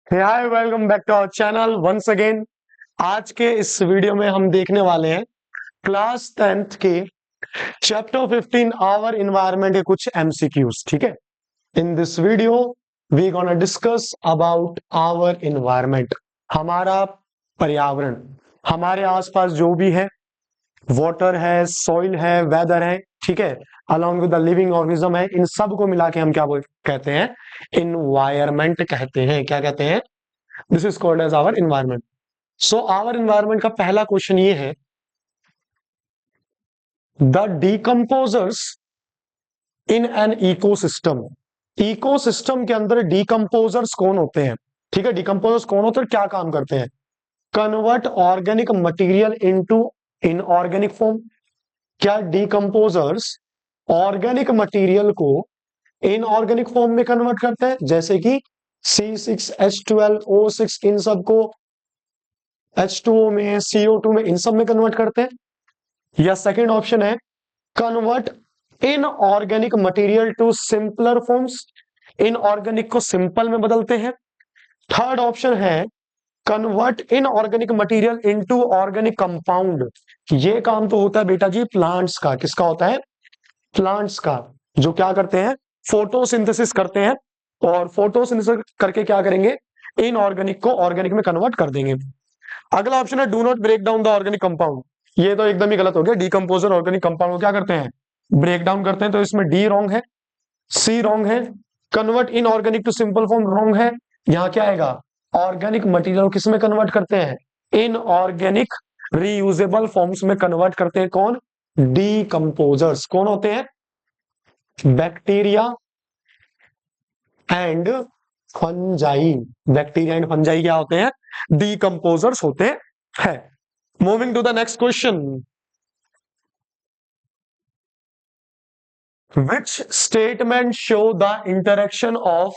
Hi, welcome back to our channel once again. आज के इस वीडियो में हम देखने वाले हैं क्लास 10th के चैप्टर 15 आवर इन्वायरमेंट के कुछ एमसीक्यूज। ठीक है, in this video we gonna discuss about our environment, हमारा पर्यावरण, हमारे आसपास जो भी है, वाटर है, सॉइल है, वेदर है, ठीक है, along with the living organism है, इन सब को मिला के हम क्या कहते हैं? इन्वायरमेंट कहते हैं। क्या कहते हैं? This is called as our environment. So our environment का पहला क्वेश्चन ये है, the decomposers in an ecosystem. Ecosystem के अंदर डिकम्पोजर्स कौन होते हैं? ठीक है, डिकम्पोजर्स कौन होते हैं, क्या काम करते हैं? Convert organic material into inorganic form. क्या डिकम्पोजर्स ऑर्गेनिक मटेरियल को इनऑर्गेनिक फॉर्म में कन्वर्ट करते हैं, जैसे कि C6H12O6, इन सबको H2O में, CO2 में, इन सब में कन्वर्ट करते हैं? या सेकंड ऑप्शन है, convert inorganic material to simpler forms, inorganic को सिंपल में बदलते हैं? थर्ड ऑप्शन है, convert inorganic material into organic compound. ये काम तो होता है बेटा जी प्लांट्स का। किसका होता है? प्लांट्स का, जो क्या करते हैं? फोटोसिंथेसिस करते हैं, और फोटोसिंथेसिस करके क्या करेंगे? इनऑर्गेनिक को ऑर्गेनिक में कन्वर्ट कर देंगे। अगला ऑप्शन है, do not break down the organic compound. ये तो एकदम ही गलत हो गया। डीकंपोजर ऑर्गेनिक कंपाउंड को क्या करते हैं? ब्रेक डाउन करते हैं। तो इसमें डी रॉन्ग है, सी रॉन्ग है, convert inorganic to simple form wrong है। यहां क्या आएगा? ऑर्गेनिक मटेरियल किस में कन्वर्ट करते हैं? इन ऑर्गेनिक रीयूजेबल फॉर्म्स में कन्वर्ट करते हैं। कौन? डीकंपोजर्स। कौन होते हैं? Bacteria and fungi. Bacteria and fungi क्या होते हैं? डीकंपोजर्स होते हैं। Moving to the next question, which statement show the interaction of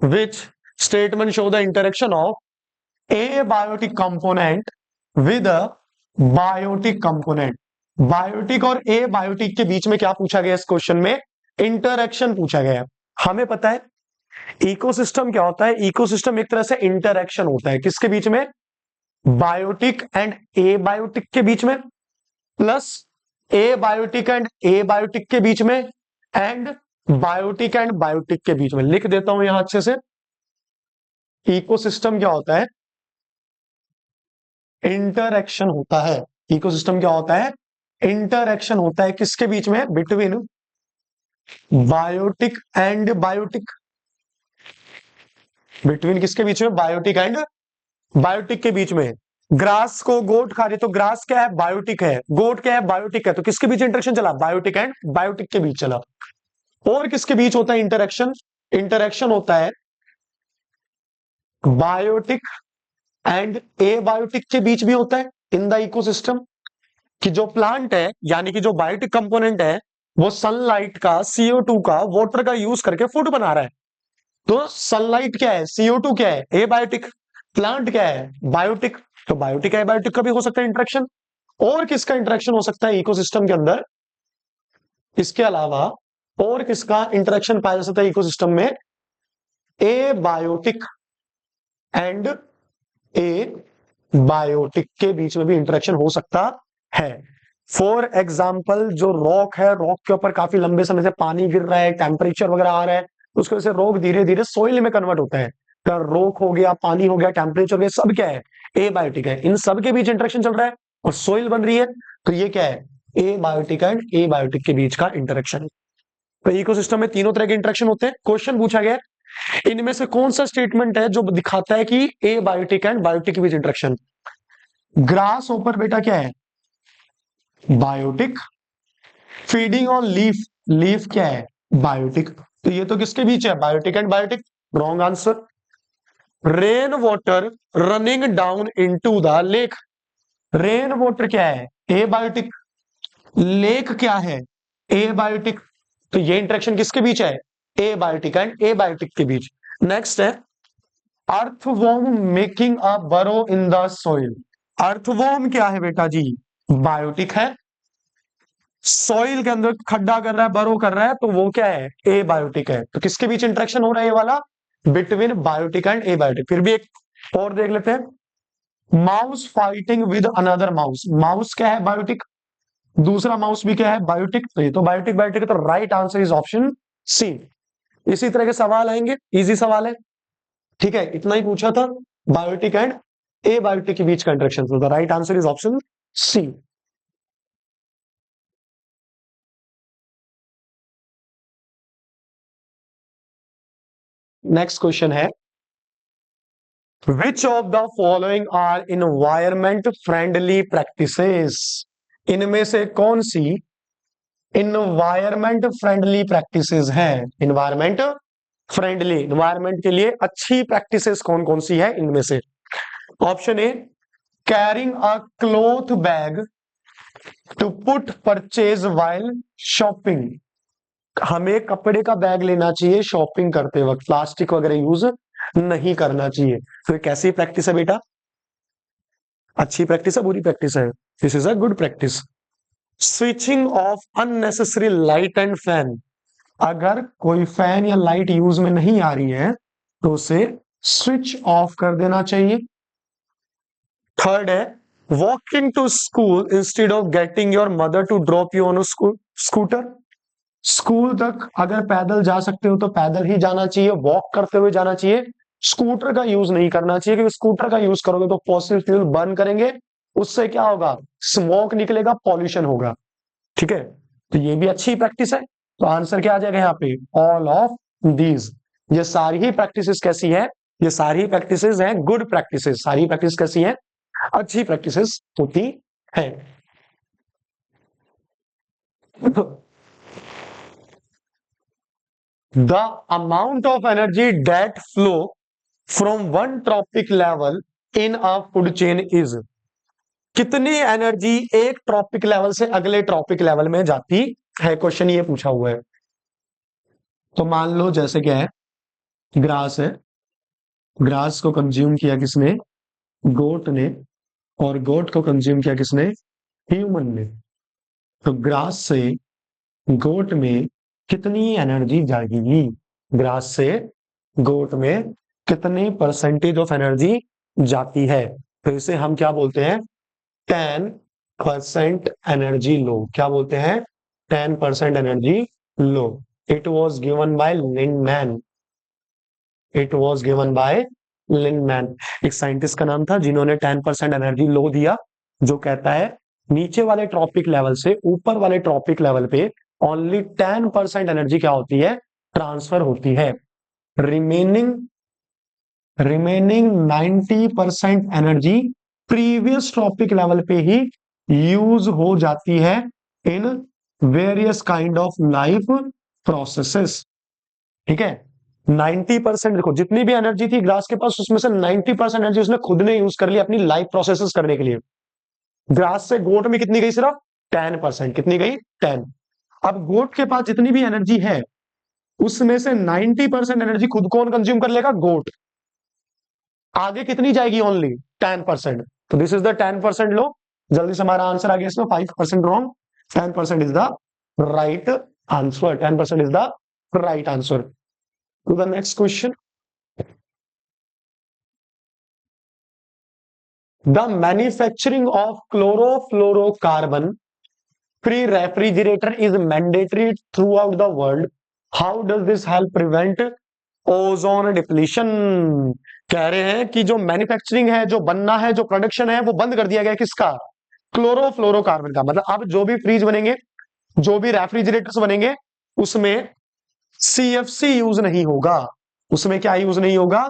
which statement show the interaction of abiotic component with a biotic component? Biotic और abiotic के बीच में क्या पूछा गया इस क्वेश्चन में? इंटरैक्शन पूछा गया। हमें पता है इकोसिस्टम क्या होता है। इकोसिस्टम एक तरह से इंटरैक्शन होता है, किसके बीच में? बायोटिक एंड एबायोटिक के बीच में, प्लस एबायोटिक एंड एबायोटिक के बीच में, एंड बायोटिक एंड बायोटिक के बीच में। लिख देता हूं यहां अच्छे से। इकोसिस्टम क्या होता है? इंटरएक्शन होता है। इकोसिस्टम क्या होता है? इंटरएक्शन होता है। किसके बीच में? Between biotic and biotic. Between किसके बीच में? बायोटिक एंड बायोटिक के बीच में। ग्रास को गोट खा रही, तो ग्रास क्या है? बायोटिक है। गोट क्या है? बायोटिक है। तो किसके बीच इंटरेक्शन चला? बायोटिक एंड बायोटिक के बीच चला। और किसके बीच होता है इंटरेक्शन? इंटरेक्शन होता है बायोटिक एंड एबायोटिक के बीच भी होता है इन द इकोसिस्टम। कि जो प्लांट है, यानी कि जो बायोटिक कंपोनेंट है, वो सनलाइट का, CO2 का, वाटर का यूज करके फूड बना रहा है। तो सनलाइट क्या है? CO2 क्या है? एबायोटिक। प्लांट क्या है? बायोटिक। तो बायोटिक एबायोटिक का भी हो सकता है इंटरेक्शन। और किसका इंटरेक्शन हो सकता है इकोसिस्टम के अंदर? इसके अलावा और किसका इंटरेक्शन पाया जा सकता है इकोसिस्टम में? एबायोटिक एंड ए बायोटिक के बीच में भी इंटरेक्शन हो सकता है। फॉर एग्जाम्पल, जो रॉक है, रॉक के ऊपर काफी लंबे समय से पानी गिर रहा है, टेम्परेचर वगैरह आ रहा है, उसकी वजह से रॉक धीरे धीरे सोइल में कन्वर्ट होता है। तो रॉक हो गया, पानी हो गया, टेम्परेचर हो गया, सब क्या है? एबायोटिक है। इन सब के बीच इंटरेक्शन चल रहा है और सोइल बन रही है। तो ये क्या है? एबायोटिक एंड एबायोटिक के बीच का इंटरेक्शन। तो इकोसिस्टम में तीनों तरह के इंटरेक्शन होते हैं। क्वेश्चन पूछा गया, इनमें से कौन सा स्टेटमेंट है जो दिखाता है कि एबायोटिक एंड बायोटिक के बीच इंटरेक्शन? ग्रास ऊपर बेटा क्या है? Biotic. Feeding on leaf, leaf क्या है? बायोटिक। तो ये तो किसके बीच है? Biotic and biotic. Wrong answer. Rain water running down into the lake, rain water क्या है? एबायोटिक। लेक क्या है? एबायोटिक। तो ये इंटरेक्शन किसके बीच है? एबायोटिक एंड एबायोटिक के बीच। नेक्स्ट है, अर्थवॉर्म मेकिंग अ बरो इन द सोइल। अर्थवॉर्म क्या है बेटा जी? बायोटिक है। सॉइल के अंदर खड्डा कर रहा है, बरो कर रहा है, तो वो क्या है? एबायोटिक है। तो किसके बीच इंटरेक्शन हो रहा है ये वाला? Between biotic and abiotic. फिर भी एक और देख लेते हैं। Mouse fighting with another mouse, mouse क्या है? बायोटिक। दूसरा माउस भी क्या है? बायोटिक। तो ये तो बायोटिक बायोटिक है, तो right answer is option C. इसी तरह के सवाल आएंगे, इजी सवाल है, ठीक है, इतना ही पूछा था। बायोटिक एंड एबायोटिक के बीच का इंटरेक्शन, तो the right answer is option C. Next question है, which of the following are environment friendly practices? इनमें से कौन सी इन्वायरमेंट फ्रेंडली प्रैक्टिसेस है? इन्वायरमेंट फ्रेंडली, इन्वायरमेंट के लिए अच्छी प्रैक्टिसेस कौन कौन सी है इनमें से? Option A, carrying a cloth bag to put purchase while shopping. हमें कपड़े का बैग लेना चाहिए शॉपिंग करते वक्त, प्लास्टिक वगैरह यूज नहीं करना चाहिए। तो कैसी प्रैक्टिस है बेटा? अच्छी प्रैक्टिस है, बुरी प्रैक्टिस है? This is a good practice. Switching off unnecessary light and fan, अगर कोई फैन या लाइट यूज में नहीं आ रही है तो उसे स्विच ऑफ कर देना चाहिए। थर्ड है, walking to school instead of getting your mother to drop you on scooter. School तक अगर पैदल जा सकते हो तो पैदल ही जाना चाहिए, वॉक करते हुए जाना चाहिए, स्कूटर का यूज नहीं करना चाहिए, क्योंकि स्कूटर का यूज करोगे तो फॉसिल फ्यूल बर्न करेंगे, उससे क्या होगा? स्मोक निकलेगा, पॉल्यूशन होगा, ठीक है। तो ये भी अच्छी प्रैक्टिस है, तो आंसर क्या आ जाएगा यहाँ पे? All of these. ये सारी ही प्रैक्टिसेस कैसी है? ये सारी प्रैक्टिसेस हैं गुड प्रैक्टिसेस। सारी प्रैक्टिस कैसी है? अच्छी प्रैक्टिसेस होती है। The amount of energy date flow from one trophic level in a food chain is, कितनी एनर्जी एक ट्रॉपिक लेवल से अगले ट्रॉपिक लेवल में जाती है? क्वेश्चन ये पूछा हुआ है। तो मान लो जैसे क्या है, ग्रास है, ग्रास को कंज्यूम किया किसने? गोट ने। और गोट को कंज्यूम किया किसने? ह्यूमन ने। तो ग्रास से गोट में कितनी एनर्जी जाएगी? ग्रास से गोट में कितनी परसेंटेज ऑफ एनर्जी जाती है? तो इसे हम क्या बोलते हैं? 10% एनर्जी लो। क्या बोलते हैं? 10% energy low. It was given by Lindeman. It was given by Lindeman, एक साइंटिस्ट का नाम था जिन्होंने 10% एनर्जी लो दिया, जो कहता है नीचे वाले ट्रॉपिक लेवल से ऊपर वाले ट्रॉपिक लेवल पे ओनली 10% एनर्जी क्या होती है? ट्रांसफर होती है। Remaining remaining 90% energy previous trophic level पे ही यूज हो जाती है in various kind of life processes, ठीक है। 90% देखो, जितनी भी एनर्जी थी ग्रास के पास उसमें से 90% एनर्जी उसने खुद ने यूज कर ली अपनी लाइफ प्रोसेसेस करने के लिए। ग्रास से गोट में कितनी गई? सिर्फ 10%। कितनी गई? 10। अब गोट के पास जितनी भी एनर्जी है उसमें से 90% एनर्जी खुद कौन कंज्यूम कर लेगा? गोट। आगे कितनी जाएगी? ओनली 10%। तो दिस इज द 10% लो। जल्दी से हमारा आंसर आ गया इसमें 5% wrong. 10% is the right answer. 10% is the right answer. To the next question, the manufacturing of chlorofluorocarbon free refrigerator is mandatory throughout the world. How does this help prevent ozone depletion? कह रहे हैं कि जो manufacturing है, जो बनना है, जो प्रोडक्शन है, वो बंद कर दिया गया। किसका? क्लोरोफ्लोरोकार्बन का। मतलब अब जो भी फ्रिज बनेंगे, जो भी रेफ्रिजरेटर्स बनेंगे, उसमें सीएफसी यूज नहीं होगा। उसमें क्या यूज नहीं होगा?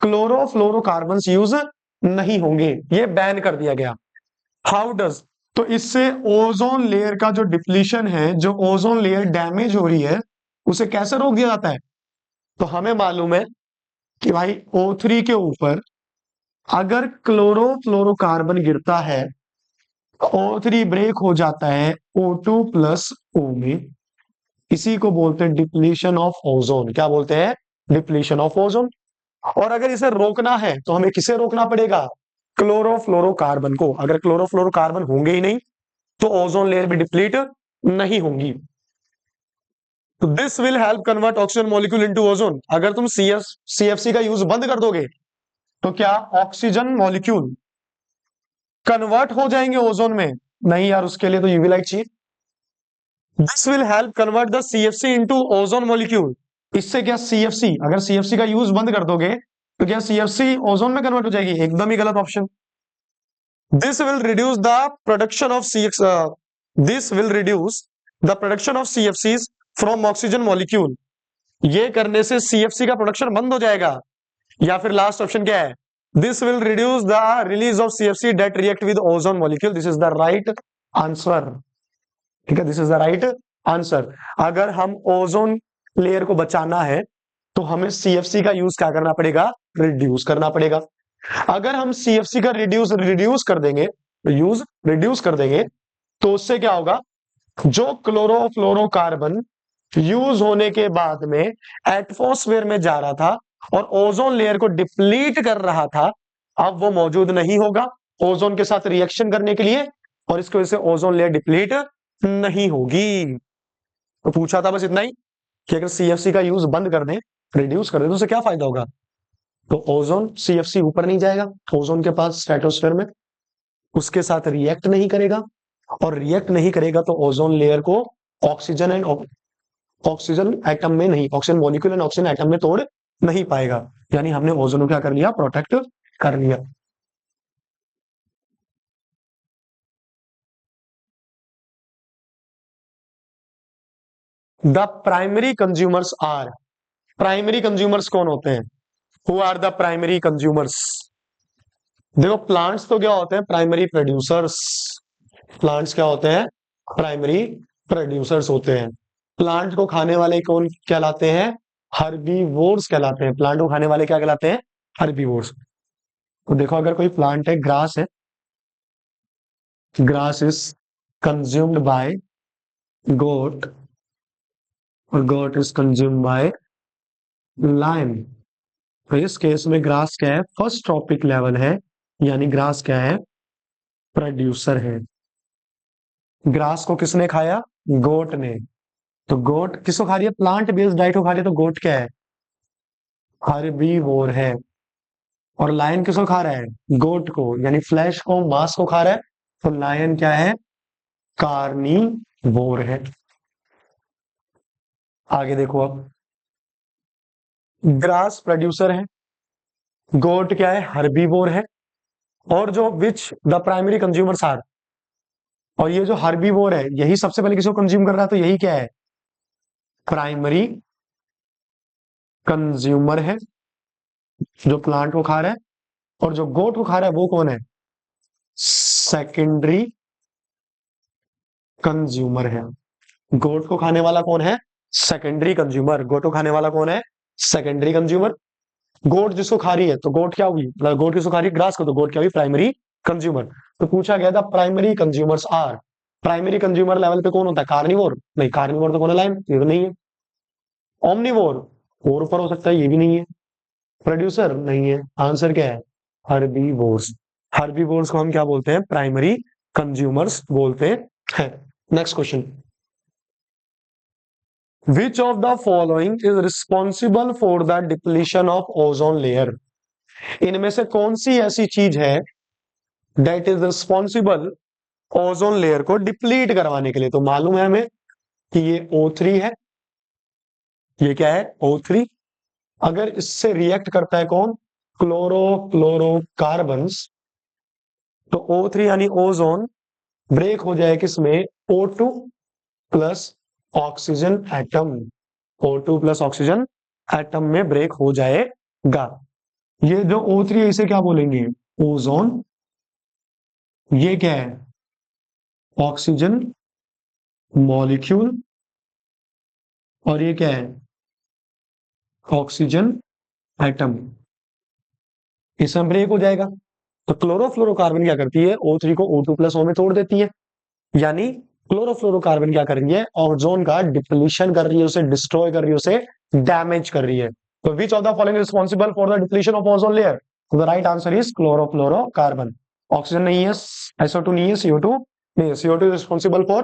क्लोरोफ्लोरोकार्बन यूज नहीं होंगे, ये बैन कर दिया गया। हाउ डज, तो इससे ओजोन लेयर का जो डिप्लीशन है, जो ओजोन लेयर डैमेज हो रही है, उसे कैसे रोक दिया जाता है? तो हमें मालूम है कि भाई O3 के ऊपर अगर क्लोरोफ्लोरोकार्बन गिरता है, O3 ब्रेक हो जाता है O2 प्लस O में। इसी को बोलते हैं डिप्लीशन ऑफ ओजोन। क्या बोलते हैं? Depletion of ozone. और अगर इसे रोकना है तो हमें किसे रोकना पड़ेगा? क्लोरोफ्लोरोकार्बन को। अगर क्लोरोफ्लोरोकार्बन होंगे ही नहीं तो ओजोन लेयर भी डिप्लीट नहीं होंगी। तो this will help convert oxygen molecule into ozone. अगर तुम सीएफसी का यूज बंद कर दोगे तो क्या ऑक्सीजन मॉलिक्यूल कन्वर्ट हो जाएंगे ओजोन में? नहीं यार, उसके लिए तो यूवी लाइट चाहिए। This will help convert the CFC into ozone molecule. इससे क्या सीएफसी, अगर सीएफसी का यूज बंद कर दोगे तो क्या सीएफसी ओजोन में कन्वर्ट हो जाएगी? एकदम ही गलत option. This will reduce the production of this will reduce the production of CFCs from oxygen molecule. ये करने से सीएफसी का प्रोडक्शन बंद हो जाएगा। या फिर लास्ट ऑप्शन क्या है? This will reduce the release of CFC that react with ozone molecule. This is the right answer. ठीक है, this is the right answer. अगर हम ओजोन लेयर को बचाना है तो हमें सीएफसी का यूज क्या करना पड़ेगा? रिड्यूस करना पड़ेगा। अगर हम सीएफसी का रिड्यूस कर देंगे, यूज रिड्यूस कर देंगे, तो उससे क्या होगा? जो क्लोरोफ्लोरोकार्बन यूज होने के बाद में एटमॉस्फेयर में जा रहा था और ओजोन लेयर को डिप्लीट कर रहा था, अब वो मौजूद नहीं होगा ओजोन के साथ रिएक्शन करने के लिए, और इसकी वजह से ओजोन लेयर डिप्लीट नहीं होगी। तो पूछा था बस इतना ही कि अगर सीएफसी का यूज बंद कर दें, रिड्यूस कर दें, तो उससे क्या फायदा होगा? तो ओजोन, सीएफसी ऊपर नहीं जाएगा, ओजोन के पास स्ट्रेटोस्फेयर में, उसके साथ रिएक्ट नहीं करेगा, और रिएक्ट नहीं करेगा तो ओजोन लेयर को ऑक्सीजन एंड ऑक्सीजन एटम में नहीं, oxygen molecule and oxygen atom में तोड़ नहीं पाएगा। यानी हमने ओजोन को क्या कर लिया? प्रोटेक्ट कर लिया। The primary consumers are, primary consumers कौन होते हैं? Who are the primary consumers? देखो, प्लांट्स तो क्या होते हैं? Primary producers. प्लांट्स क्या होते हैं? प्राइमरी प्रोड्यूसर्स होते हैं। प्लांट को खाने वाले कौन कहलाते हैं? हर्बीवोर्स कहलाते हैं। प्लांट को खाने वाले क्या कहलाते हैं? हर्बीवोर्स। तो देखो, अगर कोई प्लांट है, ग्रास है, ग्रास इज कंज्यूम्ड बाय गोट और गोट इज कंज्यूम्ड बाय लायन। तो इस केस में ग्रास क्या है? फर्स्ट ट्रॉपिक लेवल है, यानी ग्रास क्या है? प्रोड्यूसर है। ग्रास को किसने खाया? गोट ने। तो गोट किसको खा रही है? प्लांट बेस्ड डाइट को खा रही है, तो गोट क्या है? हर्बीवोर है। और लायन किसको खा रहा है? गोट को, यानी फ्लैश को, मांस को खा रहा है, तो लायन क्या है? कार्निवोर है। आगे देखो, अब ग्रास प्रोड्यूसर है, गोट क्या है? हर्बीवोर है, और जो which the primary consumers are, और ये जो हर्बीवोर है यही सबसे पहले किसको कंज्यूम कर रहा है, तो यही क्या है? प्राइमरी कंज्यूमर है, जो प्लांट को खा रहा है। और जो गोट को खा रहा है वो कौन है? सेकेंडरी कंज्यूमर है। गोट को खाने वाला कौन है? Secondary consumer. गोट को खाने वाला कौन है? Secondary consumer. गोट जिसको खा रही है तो गोट क्या हुई? मतलब गोट किसको खा रही है? ग्रास को, तो गोट क्या हुई? Primary consumer. तो पूछा गया था primary consumers are, primary consumer level पे कौन होता है? कार्निवोर? नहीं, कार्निवोर तो कौन है? लाइन, ये तो नहीं है। ओमनिवोर? और ऊपर हो सकता है, ये भी नहीं है। प्रोड्यूसर? नहीं है। आंसर क्या है? हर्बीवोर्स। हर्बीवोर्स को हम क्या बोलते हैं? प्राइमरी कंज्यूमर्स बोलते हैं। Next question, which of the following is responsible for the depletion of ozone layer? इनमें से कौन सी ऐसी चीज है that is responsible ozone layer को डिप्लीट करवाने के लिए? तो मालूम है हमें कि ये O3 है, ये क्या है? O3। अगर इससे रिएक्ट करता है कौन? क्लोरोफ्लोरोकार्बन्स, तो O3 यानी ओजोन ब्रेक हो जाए किसमें? O2 plus oxygen atom. O2 plus oxygen atom में ब्रेक हो जाएगा। ये जो O3 है इसे क्या बोलेंगे? ओजोन। ये क्या है? Oxygen molecule. और ये क्या है? Oxygen atom. इसमें ब्रेक हो जाएगा। तो क्लोरोफ्लोरोकार्बन क्या करती है? O3 को O2 प्लस O में तोड़ देती है, यानी क्लोरोफ्लोरोकार्बन क्या कर रही है? ओजोन का डिप्लीशन कर रही है, उसे डिस्ट्रॉय कर रही है, उसे डैमेज कर रही है। तो विच of the following responsible for the depletion of ozone layer? The right answer is chlorofluorocarbon. Oxygen नहीं है, SO2 नहीं है, CO2 नहीं है। CO2 is responsible for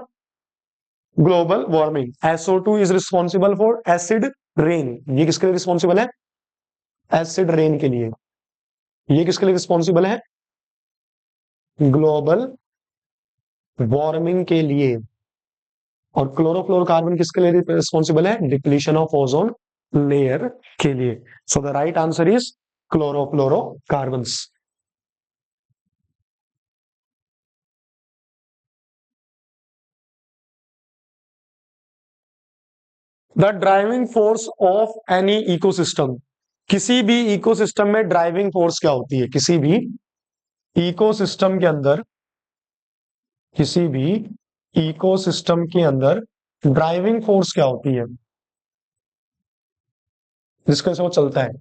global warming. SO2 is responsible for acid rain. ये किसके लिए रिस्पॉन्सिबल है? एसिड रेन के लिए। ये किसके लिए रिस्पॉन्सिबल है? ग्लोबल वार्मिंग के लिए। और क्लोरोफ्लोरोकार्बन किसके लिए रिस्पॉन्सिबल है? डिप्लीशन ऑफ ओजोन लेयर के लिए। So the right answer is chlorofluorocarbons. The driving force of any ecosystem. किसी भी इकोसिस्टम में ड्राइविंग फोर्स क्या होती है? किसी भी इकोसिस्टम के अंदर, किसी भी इकोसिस्टम के अंदर ड्राइविंग फोर्स क्या होती है जिसके से वो चलता है?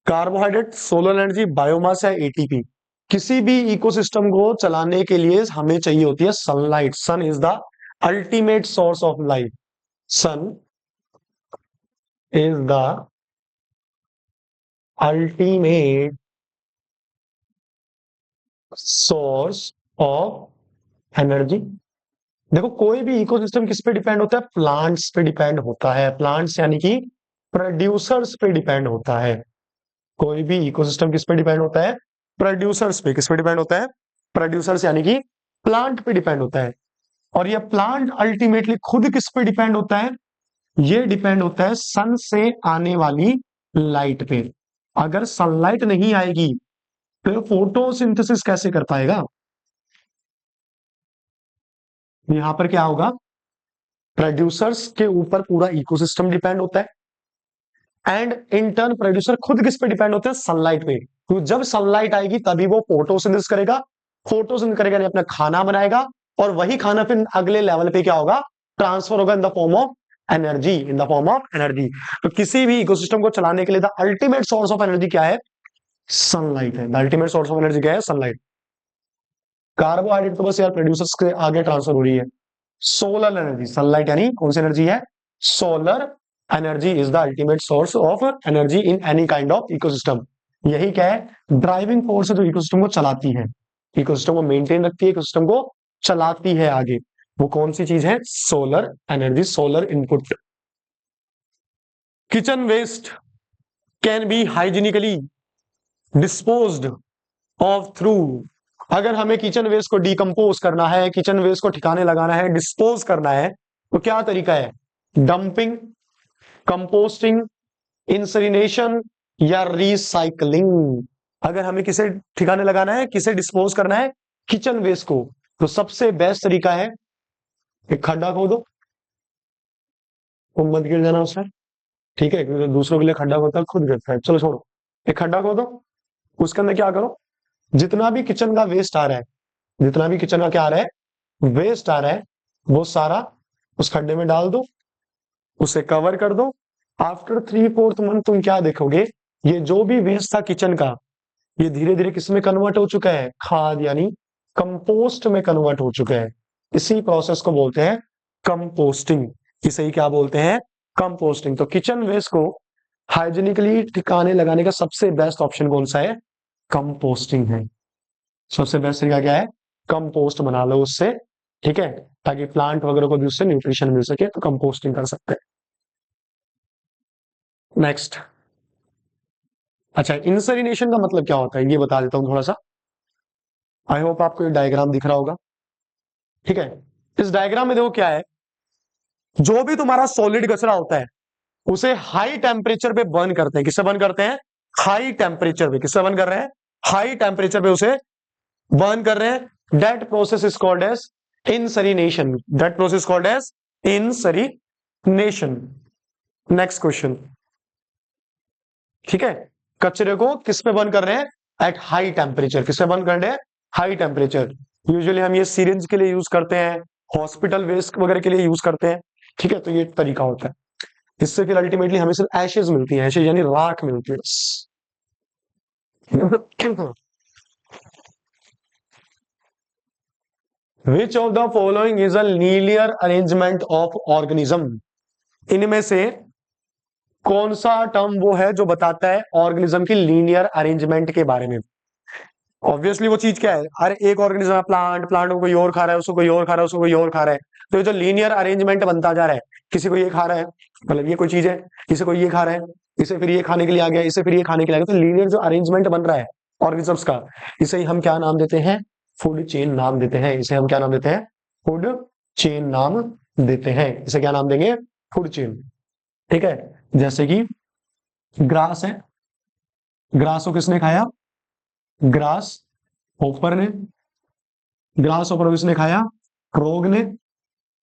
कार्बोहाइड्रेट, सोलर एनर्जी, बायोमास या एटीपी। किसी भी इकोसिस्टम को चलाने के लिए हमें चाहिए होती है sunlight. Sun is the ultimate source of life. Sun is the ultimate source of energy. देखो, कोई भी इकोसिस्टम किस पे डिपेंड होता है? प्लांट्स पे डिपेंड होता है। प्लांट्स यानी कि प्रोड्यूसर्स पे डिपेंड होता है। कोई भी इकोसिस्टम किस पे डिपेंड होता है? प्रोड्यूसर्स पे। किस पे डिपेंड होता है? प्रोड्यूसर्स यानी कि प्लांट पे डिपेंड होता है। और ये प्लांट अल्टीमेटली खुद किस पे डिपेंड होता है? ये डिपेंड होता है सन से आने वाली लाइट पे। अगर सनलाइट नहीं आएगी तो फोटोसिंथेसिस कैसे कर पाएगा? यहां पर क्या होगा? प्रोड्यूसर्स के ऊपर पूरा इकोसिस्टम डिपेंड होता है एंड इन टर्न प्रोड्यूसर खुद किस पे डिपेंड होता है? सनलाइट पे। तो जब सनलाइट आएगी तभी वो फोटोसिंथेसिस करेगा। फोटोसिंथेसिस करेगा यानी अपना खाना बनाएगा, और वही खाना फिर अगले लेवल पे क्या होगा? ट्रांसफर होगा in the form of energy. In the form of energy. तो किसी भी इकोसिस्टम को चलाने के लिए the ultimate source of energy क्या है? सनलाइट है। The ultimate source of energy क्या है? सनलाइट। कार्बोहाइड्रेट तो बस यार प्रोड्यूसर्स के आगे ट्रांसफर हो रही है। सोलर एनर्जी, सनलाइट यानी कौन सी एनर्जी है? Solar energy is the ultimate source of energy in any kind of ecosystem. यही क्या है? ड्राइविंग फोर्स है जो इकोसिस्टम को चलाती है, इकोसिस्टम को मेंटेन रखती है, इकोसिस्टम को चलाती है आगे। वो कौन सी चीज है? Solar energy, solar input. Kitchen waste can be hygienically disposed of through. अगर हमें किचन वेस्ट को डिकम्पोज करना है, किचन वेस्ट को ठिकाने लगाना है, डिस्पोज करना है, तो क्या तरीका है? डंपिंग, कंपोस्टिंग, इंसिनेशन या रिसाइकलिंग। अगर हमें किसे ठिकाने लगाना है, किसे डिस्पोज करना है? किचन वेस्ट को, तो सबसे बेस्ट तरीका है एक खड्डा खोदो, तुम मत गिर जाना उसमें, ठीक है? क्योंकि दूसरों के लिए खड्डा खोदता है, खुद गिरता है। चलो छोड़ो, एक खड्डा खोदो, उसके अंदर क्या करो? जितना भी किचन का वेस्ट आ रहा है, जितना भी किचन का क्या आ रहा है? वेस्ट आ रहा है, वो सारा उस खड्डे में डाल दो, उसे कवर कर दो। आफ्टर 3/4 मंथ तुम क्या देखोगे? ये जो भी वेस्ट था किचन का, ये धीरे धीरे किस में कन्वर्ट हो चुका है? खाद यानी कंपोस्ट में कन्वर्ट हो चुका है। इसी प्रोसेस को बोलते हैं कंपोस्टिंग। इसे ही क्या बोलते हैं? कंपोस्टिंग। तो किचन वेस्ट को हाइजीनिकली ठिकाने लगाने का सबसे बेस्ट ऑप्शन कौन सा है? कंपोस्टिंग है। सबसे बेस्ट तरीका क्या है? कंपोस्ट बना लो उससे, ठीक है, ताकि प्लांट वगैरह को भी उससे न्यूट्रिशन मिल सके। तो कंपोस्टिंग कर सकते हैं। नेक्स्ट, अच्छा, इंसरीनेशन का मतलब क्या होता है ये बता देता हूं थोड़ा सा। आई होप आपको ये डायग्राम दिख रहा होगा, ठीक है? इस डायग्राम में देखो क्या है, जो भी तुम्हारा सॉलिड कचरा होता है उसे हाई टेम्परेचर पे बर्न करते हैं। किससे बर्न करते हैं? हाई टेम्परेचर पे। किससे बर्न कर रहे हैं? हाई टेम्परेचर पे उसे बर्न कर रहे हैं। That process is called as incineration. That process called as incineration. Next question, ठीक है? कचरे को किस पे बर्न कर रहे हैं? At high temperature. किस पे बर्न कर रहे हैं? High temperature. यूजुअली हम ये सीरिंज के लिए यूज करते हैं, हॉस्पिटल वेस्ट वगैरह के लिए यूज करते हैं, ठीक है? तो ये तरीका होता है। इससे फिर अल्टीमेटली हमें सिर्फ एशेज मिलती हैं, एशेज यानी राख मिलती है। Which of the following is a linear arrangement of organism. इनमें से कौन सा टर्म वो है जो बताता है ऑर्गेनिज्म की लीनियर अरेंजमेंट के बारे में? ऑब्वियसली वो चीज क्या है, अरे एक ऑर्गेनिज्म है, प्लांट, प्लांट को कोई और खा रहा है, उसको कोई और खा रहा है, उसको कोई और खा रहा है, तो ये जो लीनियर अरेंजमेंट बनता जा रहा है, किसी को ये खा रहा है, मतलब ये कोई चीज है, किसी को ये खा रहा है, इसे फिर ये खाने के लिए आ गया, इसे फिर ये खाने के लिए आ गया, तो लीनियर जो अरेंजमेंट बन रहा है ऑर्गेनिजम्स का, इसे ही हम क्या नाम देते हैं, फूड चेन नाम देते हैं। इसे हम क्या नाम देते हैं, फूड चेन नाम देते हैं। इसे क्या नाम देंगे, फूड चेन। ठीक है, जैसे कि ग्रास है, ग्रास को किसने खाया, ग्रास होपर ने, ग्रास होपर को किसने खाया, फ्रॉग ने,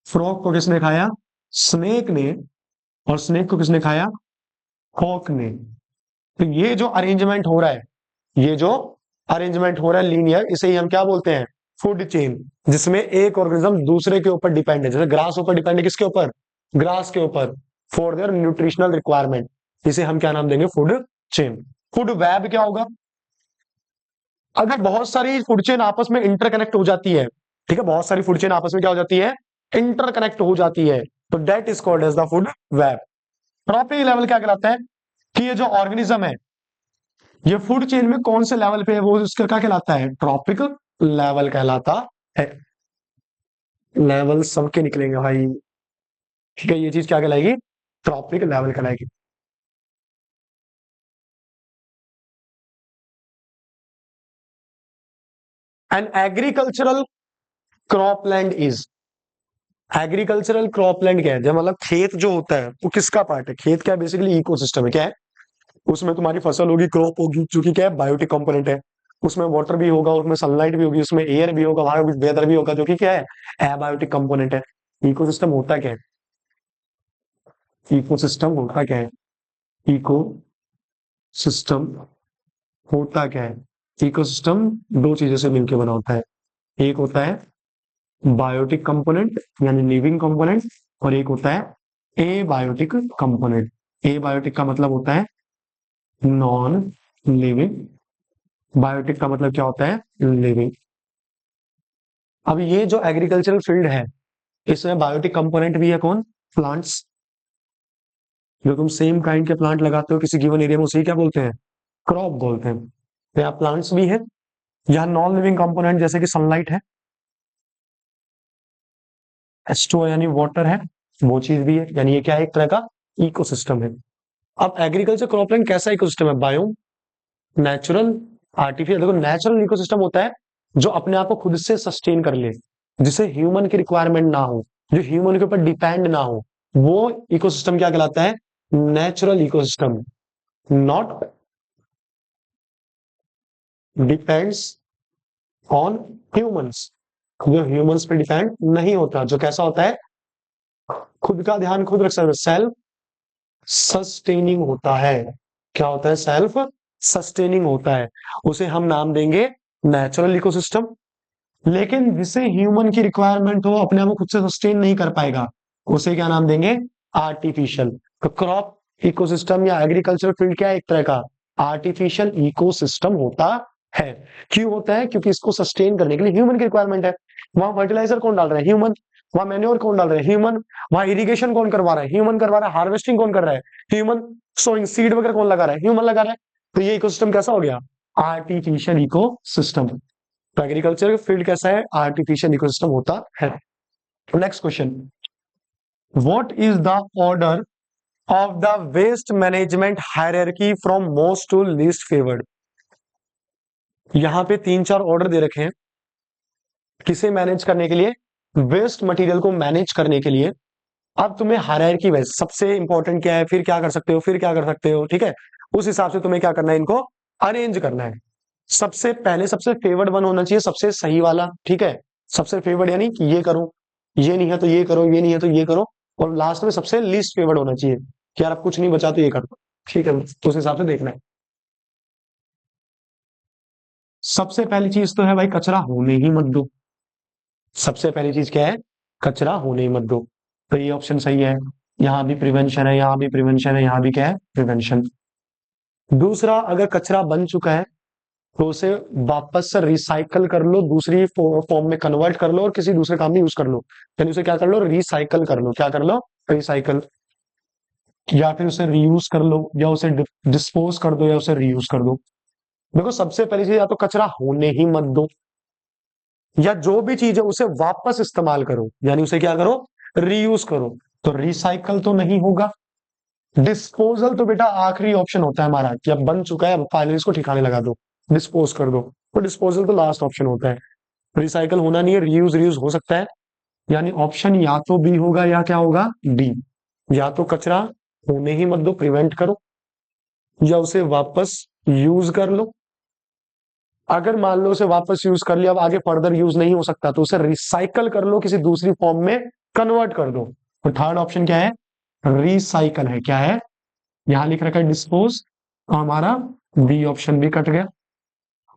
फ्रॉग को किसने खाया, स्नेक ने, और स्नेक को किसने खाया, हॉक ने। तो ये जो अरेंजमेंट हो रहा है, ये जो अरेंजमेंट हो रहा है लीनियर, इसे ही हम क्या बोलते हैं, फूड चेन, जिसमें एक ऑर्गेनिज्म दूसरे के ऊपर डिपेंड है। जैसे ग्रास ऊपर डिपेंड है किसके ऊपर, ग्रास के ऊपर, फॉर देयर न्यूट्रिशनल रिक्वायरमेंट। इसे हम क्या नाम देंगे, फूड चेन। फूड वेब क्या होगा, अगर बहुत सारी फूड चेन आपस में इंटरकनेक्ट हो जाती है, ठीक है, बहुत सारी फूड चेन आपस में क्या हो जाती है, इंटरकनेक्ट हो जाती है, तो that is called as the food web. Trophic level क्या कहलाता है, कि ये जो ऑर्गेनिज्म है, ये फूड चेन में कौन से लेवल पे है, वो इसका क्या कहलाता है, ट्रॉपिक लेवल कहलाता है। लेवल सबके निकलेंगे भाई, ठीक है, ये चीज क्या कहलाएगी, ट्रॉपिक लेवल कहलाएगी। And agricultural cropland is, agricultural cropland क्या है, जब मतलब खेत जो होता है वो किसका पार्ट है, खेत क्या है, बेसिकली इकोसिस्टम है, क्या है, उसमें तुम्हारी फसल होगी, क्रॉप होगी, जो कि क्या है, बायोटिक कंपोनेंट है, उसमें वाटर भी होगा, उसमें सनलाइट भी होगी, उसमें एयर भी होगा, वहां वेदर भी होगा, जो कि क्या है, एबायोटिक कंपोनेंट है। इकोसिस्टम होता क्या है, इकोसिस्टम होता क्या है, इको सिस्टम होता क्या है, इकोसिस्टम दो चीजों से मिलकर बना होता है, एक होता है बायोटिक कंपोनेंट यानी लिविंग कंपोनेंट, और एक होता है ए बायोटिक कंपोनेंट। ए बायोटिक का मतलब होता है नॉन लिविंग, बायोटिक का मतलब क्या होता है, लिविंग। अब ये जो एग्रीकल्चरल फील्ड है, इसमें बायोटिक कंपोनेंट भी है, कौन, प्लांट्स। जो तुम सेम काइंड के प्लांट लगाते हो किसी गिवन एरिया में, उसे क्या बोलते हैं, क्रॉप बोलते हैं। तो यहाँ प्लांट्स भी है, यहाँ नॉन लिविंग कंपोनेंट जैसे कि सनलाइट है, H2O यानी वाटर है, वो चीज भी है, यानी ये क्या है, एक तरह का इकोसिस्टम है। अब एग्रीकल्चर क्रॉपलैंड कैसा इकोसिस्टम है, बायो, नेचुरल, आर्टिफिशियल। देखो नेचुरल इकोसिस्टम होता है जो अपने आप को खुद से सस्टेन कर ले, जिसे ह्यूमन की रिक्वायरमेंट ना हो, जो ह्यूमन के ऊपर डिपेंड ना हो, वो इकोसिस्टम क्या कहलाता है, natural ecosystem. Not depends on humans, जो ह्यूमंस पे डिपेंड नहीं होता, जो कैसा होता है, खुद का ध्यान खुद रख सकते, सेल्फ सस्टेनिंग होता है। क्या होता है, सेल्फ सस्टेनिंग होता है, उसे हम नाम देंगे नेचुरल इकोसिस्टम। लेकिन जिसे ह्यूमन की रिक्वायरमेंट हो, अपने आप को खुद से सस्टेन नहीं कर पाएगा, उसे क्या नाम देंगे, आर्टिफिशियल। तो क्रॉप इकोसिस्टम या एग्रीकल्चर फील्ड क्या है, एक तरह का आर्टिफिशियल इकोसिस्टम होता है। क्यों होता है, क्योंकि इसको सस्टेन करने के लिए ह्यूमन की रिक्वायरमेंट है। वहां फर्टिलाइजर कौन डाल रहा है, ह्यूमन। वहां मैन्योर कौन डाल रहा है, ह्यूमन। वहां इरिगेशन कौन करवा रहा है, ह्यूमन करवा रहा है। हार्वेस्टिंग कौन कर रहा है, ह्यूमन। सोइंग सीड वगैरह कौन लगा रहा है, ह्यूमन लगा रहा है। तो ये इकोसिस्टम कैसा हो गया, आर्टिफिशियल इकोसिस्टम। तो एग्रीकल्चर फील्ड कैसा है, आर्टिफिशियल इकोसिस्टम होता है। Next question, what is the order of the waste management hierarchy from most to least favoured. यहां पे तीन चार ऑर्डर दे रखे हैं किसे मैनेज करने के लिए, वेस्ट मटेरियल को मैनेज करने के लिए। अब तुम्हें हायरार्की वाइज सबसे इंपॉर्टेंट क्या है, फिर क्या कर सकते हो, फिर क्या कर सकते हो, ठीक है, उस हिसाब से तुम्हें क्या करना है, इनको अरेंज करना है। सबसे पहले सबसे फेवर्ड वन होना चाहिए, सबसे सही वाला, ठीक है, सबसे फेवर्ड यानी कि ये करो, ये नहीं है तो ये करो, ये नहीं है तो ये करो, और लास्ट में सबसे लीस्ट फेवर्ड होना चाहिए कि यार अब कुछ नहीं बचा तो ये कर दो, ठीक है, उस हिसाब से देखना है। सबसे पहली चीज तो है भाई, कचरा होने ही मत दो। सबसे पहली चीज क्या है, कचरा होने ही मत दो। तो ये ऑप्शन सही है, यहाँ भी प्रिवेंशन है, यहाँ भी प्रिवेंशन है, यहाँ भी क्या है, प्रिवेंशन। दूसरा, अगर कचरा बन चुका है तो उसे वापस से रिसाइकल कर लो, दूसरी फॉर्म में कन्वर्ट कर लो और किसी दूसरे काम में यूज कर लो। यानी उसे क्या कर लो, रिसाइकल कर लो, क्या कर लो, रिसाइकल। या फिर उसे रीयूज कर लो, या उसे डिस्पोज कर दो, या उसे रीयूज कर दो। देखो सबसे पहली चीज, या तो कचरा होने ही मत दो, या जो भी चीज है उसे वापस इस्तेमाल करो, यानी उसे क्या करो, रीयूज करो। तो रिसाइकल तो नहीं होगा। डिस्पोजल तो बेटा आखिरी ऑप्शन होता है हमारा, कि अब बन चुका है, अब फाइनली इसको ठिकाने लगा दो, डिस्पोज कर दो। तो डिस्पोजल तो लास्ट ऑप्शन होता है। रिसाइकल होना नहीं है, रीयूज रीयूज हो सकता है। यानी ऑप्शन या तो बी होगा या क्या होगा, डी। या तो कचरा होने ही मत दो, प्रिवेंट करो, या उसे वापस यूज कर लो। अगर मान लो उसे वापस यूज कर लिया, अब आगे फर्दर यूज नहीं हो सकता, तो उसे रिसाइकल कर लो, किसी दूसरी फॉर्म में कन्वर्ट कर दो। तो थर्ड ऑप्शन क्या है, रिसाइकल है। क्या है, यहां लिख रखा है डिस्पोज, तो हमारा बी ऑप्शन भी कट गया।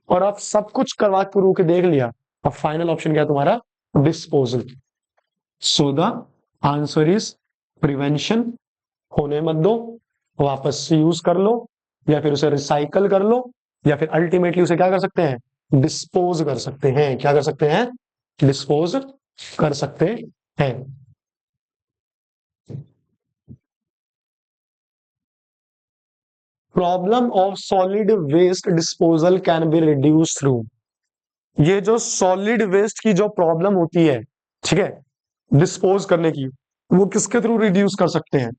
और आप सब कुछ करवा करू के देख लिया, अब फाइनल ऑप्शन क्या है तुम्हारा, disposal. So the answer is prevention. होने मत दो, वापस से यूज कर लो, या फिर उसे रिसाइकल कर लो, या फिर अल्टीमेटली उसे क्या कर सकते हैं, डिस्पोज कर सकते हैं। क्या कर सकते हैं, डिस्पोज कर सकते हैं। Problem of solid waste disposal can be reduce through. ये जो सॉलिड वेस्ट की जो प्रॉब्लम होती है, ठीक है, डिस्पोज करने की, वो किसके थ्रू रिड्यूस कर सकते हैं।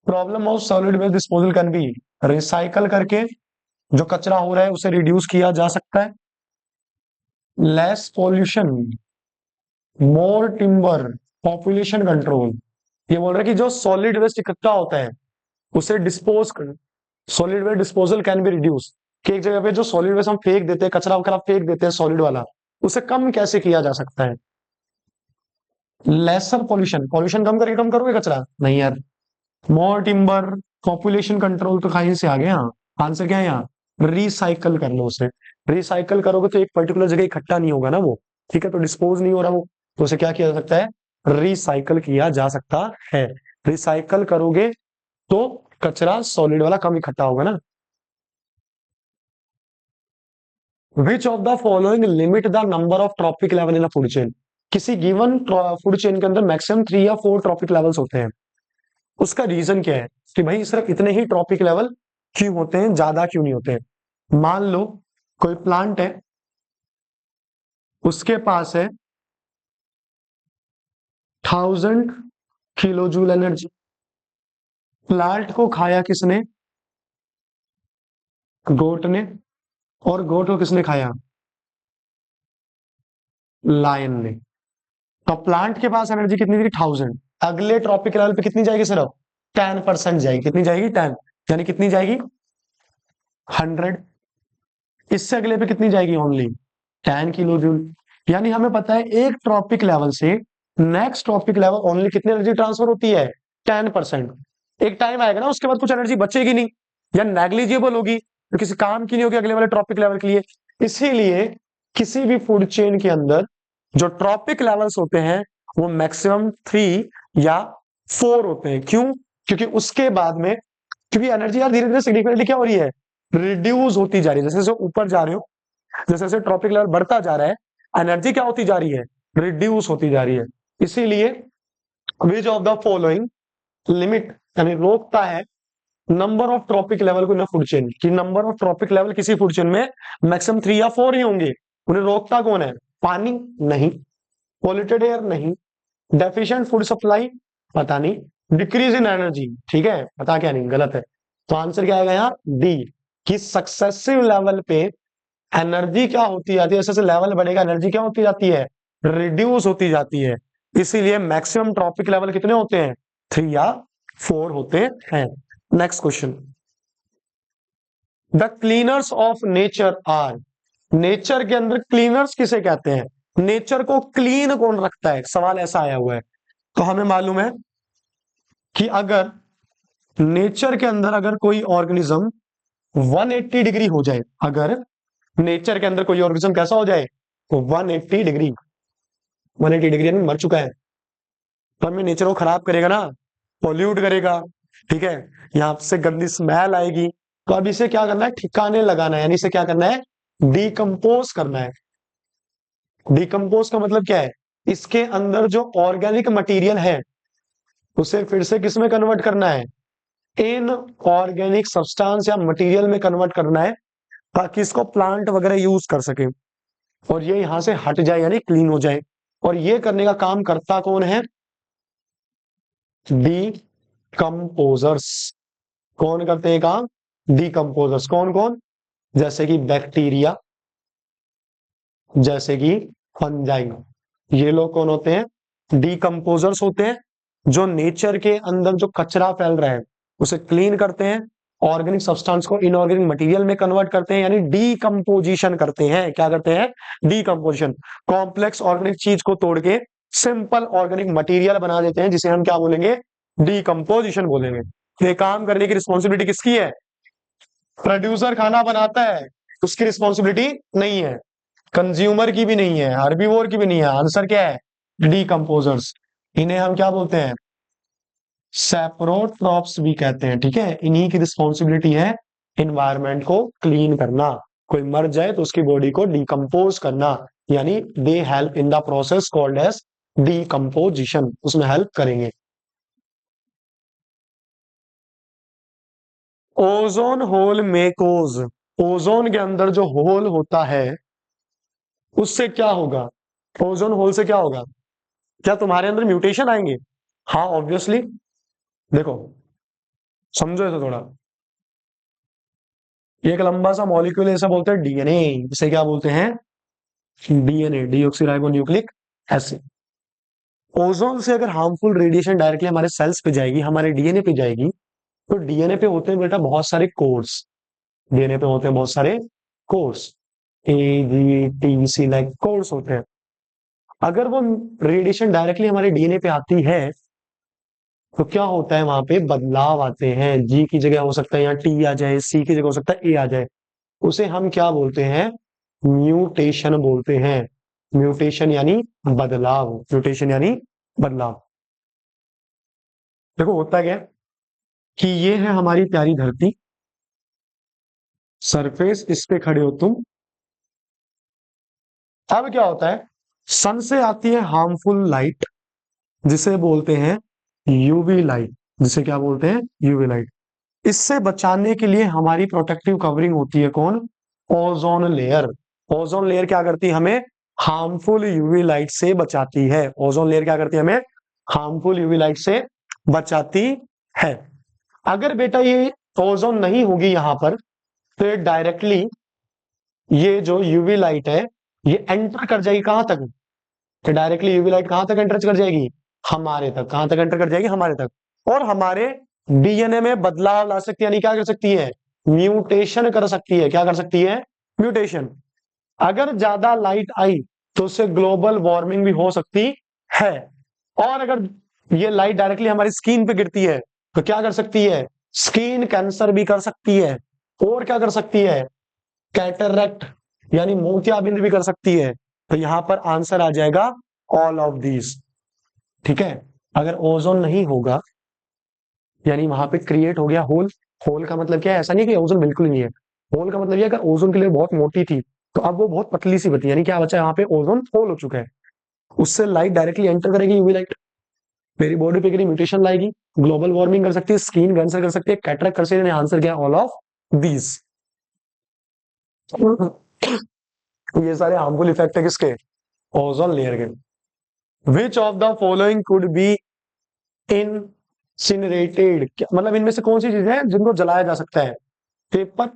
Problem of solid waste disposal can be, recycle करके जो कचरा हो रहा है उसे रिड्यूस किया जा सकता है। लेस पॉल्यूशन, मोर टिम्बर, पॉपुलेशन कंट्रोल। ये बोल रहा है कि जो सॉलिड वेस्ट इकट्ठा होता है उसे डिस्पोज कर, solid waste disposal can be reduce, कि एक जगह पे जो सॉलिड वेस्ट हम फेंक देते हैं, कचरा वगैरह फेंक देते हैं सॉलिड वाला, उसे कम कैसे किया जा सकता है। लेसर पॉल्यूशन, पॉल्यूशन कम करोगे कचरा नहीं यार। मोर टिम्बर, पॉपुलेशन कंट्रोल, तो कहीं से आ गया, आंसर क्या है यहाँ, रिसाइकल कर लो उसे। रिसाइकल करोगे तो एक पर्टिकुलर जगह इकट्ठा नहीं होगा ना वो, ठीक है, तो डिस्पोज नहीं हो रहा वो, तो उसे क्या किया जा सकता है, रिसाइकल किया जा सकता है। रिसाइकल करोगे तो कचरा सॉलिड वाला कम इकट्ठा होगा ना। विच of the following limit the number of trophic level in a food chain. किसी गिवन फूड चेन के अंदर मैक्सिमम 3 या 4 ट्रॉपिक लेवल्स होते हैं। उसका रीजन क्या है, कि भाई सिर्फ इतने ही ट्रॉपिक लेवल क्यों होते हैं, ज्यादा क्यों नहीं होते। मान लो कोई प्लांट है, उसके पास है 1000 किलो जूल एनर्जी। प्लांट को खाया किसने, गोट ने। और गोट को किसने खाया, लायन ने। तो प्लांट के पास एनर्जी कितनी थी, 1000। अगले ट्रॉपिक लेवल पे कितनी जाएगी, सिर्फ 10% जाएगी। कितनी जाएगी, 10, यानी कितनी जाएगी, 100। इससे अगले पे कितनी जाएगी, ओनली 10 किलो जूल। यानी हमें पता है एक ट्रॉपिक लेवल से नेक्स्ट ट्रॉपिक लेवल ओनली कितनी एनर्जी ट्रांसफर होती है, 10%। एक टाइम आएगा ना उसके बाद कुछ एनर्जी बचेगी नहीं, या नेग्लिजिबल होगी, तो किसी काम की नहीं होगी अगले वाले ट्रॉपिक लेवल के लिए। इसीलिए किसी भी फूड चेन के अंदर जो ट्रॉपिक लेवल्स होते हैं वो मैक्सिमम 3 या 4 होते हैं। क्यों, क्योंकि उसके बाद में, क्योंकि एनर्जी यार धीरे धीरे सिग्निफिकेंटली क्या हो रही है, रिड्यूस होती जा रही है। जैसे जैसे ऊपर जा रहे हो, जैसे जैसे ट्रॉपिक लेवल बढ़ता जा रहा है, एनर्जी क्या होती जा रही है, रिड्यूस होती जा रही है। इसीलिए विच ऑफ द फॉलोइंग लिमिट, यानी रोकता है नंबर ऑफ ट्रॉपिक लेवल को इन फूड चेन, कि नंबर ऑफ ट्रॉपिक लेवल किसी फूड चेन में मैक्सिमम 3 या 4 ही होंगे। उन्हें रोकता कौन है, पानी नहीं, पॉल्यूटेड एयर नहीं, डेफिशिएंट फूड सप्लाई पता नहीं, डिक्रीज इन एनर्जी, ठीक है, पता क्या नहीं, गलत है। तो आंसर क्या आएगा यहाँ, डी, कि सक्सेसिव लेवल पे एनर्जी क्या होती जाती है, जैसे जैसे लेवल बढ़ेगा एनर्जी क्या होती जाती है, रिड्यूस होती जाती है। इसीलिए मैक्सिमम ट्रॉपिक लेवल कितने होते हैं, 3 या 4 होते हैं। Next question, the cleaners of nature are. Nature के अंदर क्लीनर्स किसे कहते हैं, नेचर को क्लीन कौन रखता है, सवाल ऐसा आया हुआ है। तो हमें मालूम है कि अगर नेचर के अंदर अगर कोई ऑर्गेनिज्म 180 डिग्री हो जाए, अगर नेचर के अंदर कोई ऑर्गेनिज्म कैसा हो जाए, तो 180 डिग्री, 180 डिग्री यानी मर चुका है, तो हमें नेचर को खराब करेगा ना, पॉल्यूट करेगा, ठीक है, यहां से गंदी स्मेल आएगी। तो अब इसे क्या करना है, ठिकाने लगाना है, यानी इसे क्या करना है, डिकम्पोज करना है। डिकम्पोज का मतलब क्या है, इसके अंदर जो ऑर्गेनिक मटेरियल है उसे फिर से किस में कन्वर्ट करना है, इन ऑर्गेनिक सब्सटेंस या मटेरियल में कन्वर्ट करना है, ताकि इसको प्लांट वगैरह यूज कर सके और ये यहां से हट जाए यानी क्लीन हो जाए। और ये करने का काम करता कौन है? डीकंपोजर्स। कौन करते हैं काम? डीकंपोजर्स। कौन कौन? जैसे कि बैक्टीरिया, जैसे कि फंजाई। ये लोग कौन होते हैं? डीकंपोजर्स होते हैं, जो नेचर के अंदर जो कचरा फैल रहा है उसे क्लीन करते हैं, ऑर्गेनिक सब्सटेंस को इनऑर्गेनिक मटेरियल में कन्वर्ट करते हैं, यानी डीकंपोजिशन करते हैं। क्या करते हैं? डीकंपोजिशन। कॉम्प्लेक्स ऑर्गेनिक चीज को तोड़ के सिंपल ऑर्गेनिक मटेरियल बना देते हैं, जिसे हम क्या बोलेंगे? डीकंपोजिशन बोलेंगे। तो ये काम करने की रिस्पॉन्सिबिलिटी किसकी है? प्रोड्यूसर खाना बनाता है, उसकी रिस्पॉन्सिबिलिटी नहीं है, कंज्यूमर की भी नहीं है, हर्बीवोर की भी नहीं है। आंसर क्या है? डीकंपोजर्स। इन्हें हम क्या बोलते हैं? सैप्रोट्रॉप्स भी कहते हैं। ठीक है, इन्हीं की रिस्पॉन्सिबिलिटी है इन्वायरमेंट को क्लीन करना। कोई मर जाए तो उसकी बॉडी को डिकम्पोज करना, यानी they help in the process called as decomposition, उसमें हेल्प करेंगे। ओजोन होल मेकोज। ओजोन के अंदर जो होल होता है उससे क्या होगा? ओजोन होल से क्या होगा? क्या तुम्हारे अंदर म्यूटेशन आएंगे? हाँ, ऑब्वियसली। देखो, समझो इसे थोड़ा। एक लंबा सा मॉलिक्यूल ऐसा बोलते हैं डीएनए। इसे क्या बोलते हैं? DNA, deoxyribonucleic acid. ओजोन से अगर हार्मफुल रेडिएशन डायरेक्टली हमारे सेल्स पे जाएगी, हमारे डीएनए पे जाएगी, तो डीएनए पे होते हैं बेटा बहुत सारे कोड्स। डीएनए पे होते हैं बहुत सारे codes, A G T C like codes होते हैं। अगर वो रेडिएशन डायरेक्टली हमारे डीएनए पे आती है तो क्या होता है? वहां पे बदलाव आते हैं। जी की जगह हो सकता है यहाँ टी आ जाए, सी की जगह हो सकता है ए आ जाए। उसे हम क्या बोलते हैं? म्यूटेशन बोलते हैं। म्यूटेशन यानी बदलाव। म्यूटेशन यानी बदलाव। देखो होता क्या है कि ये है हमारी प्यारी धरती, सरफेस, इस पे खड़े हो तुम। अब क्या होता है? सन से आती है हार्मफुल लाइट, जिसे बोलते हैं यूवी लाइट। जिसे क्या बोलते हैं? UV light. इससे बचाने के लिए हमारी प्रोटेक्टिव कवरिंग होती है कौन? Ozone layer. ओजोन लेयर क्या करती है? हमें हार्मफुल यूवी लाइट से बचाती है। ओजोन लेयर क्या करती है? हमें हार्मफुल यूवी लाइट से बचाती है। अगर बेटा ये ओजोन नहीं होगी यहां पर, तो ये डायरेक्टली ये जो यूवी लाइट है ये एंटर कर जाएगी कहां तक? तो डायरेक्टली यूवी लाइट कहां तक एंटर कर जाएगी? हमारे तक। कहां तक एंटर कर जाएगी? हमारे तक। और हमारे डीएनए में बदलाव ला सकती है, यानी क्या कर सकती है? म्यूटेशन कर सकती है। क्या कर सकती है? म्यूटेशन। अगर ज्यादा लाइट आई तो उससे ग्लोबल वार्मिंग भी हो सकती है। और अगर ये लाइट डायरेक्टली हमारी स्किन पे गिरती है तो क्या कर सकती है? स्किन कैंसर भी कर सकती है। और क्या कर सकती है? कैटरेक्ट यानी मोतियाबिंद भी कर सकती है। तो यहां पर आंसर आ जाएगा ऑल ऑफ दीज। ठीक है, अगर ओजोन नहीं होगा यानी वहां पे क्रिएट हो गया होल। होल का मतलब क्या है? ऐसा नहीं कि ओजोन बिल्कुल नहीं है। होल का मतलब ये, अगर ओजोन के लिए बहुत मोटी थी तो अब वो बहुत पतली सी बची, यानी क्या बचा? यहाँ पे ओजोन होल हो चुका है। उससे लाइट डायरेक्टली एंटर करेगी, यूवी लाइट मेरी बॉडी पे कितनी म्यूटेशन लाएगी, ग्लोबल वार्मिंग कर सकती है, स्किन कैंसर कर सकती है, कैटरेक्ट कर सकती है। आंसर क्या? All of these. ये सारे हार्मफुल इफेक्ट है किसके? ओजोन लेयर के। Which of the following could be incinerated? मतलब इनमें से कौन सी चीजें हैं जिनको जलाया जा सकता है? पेपर,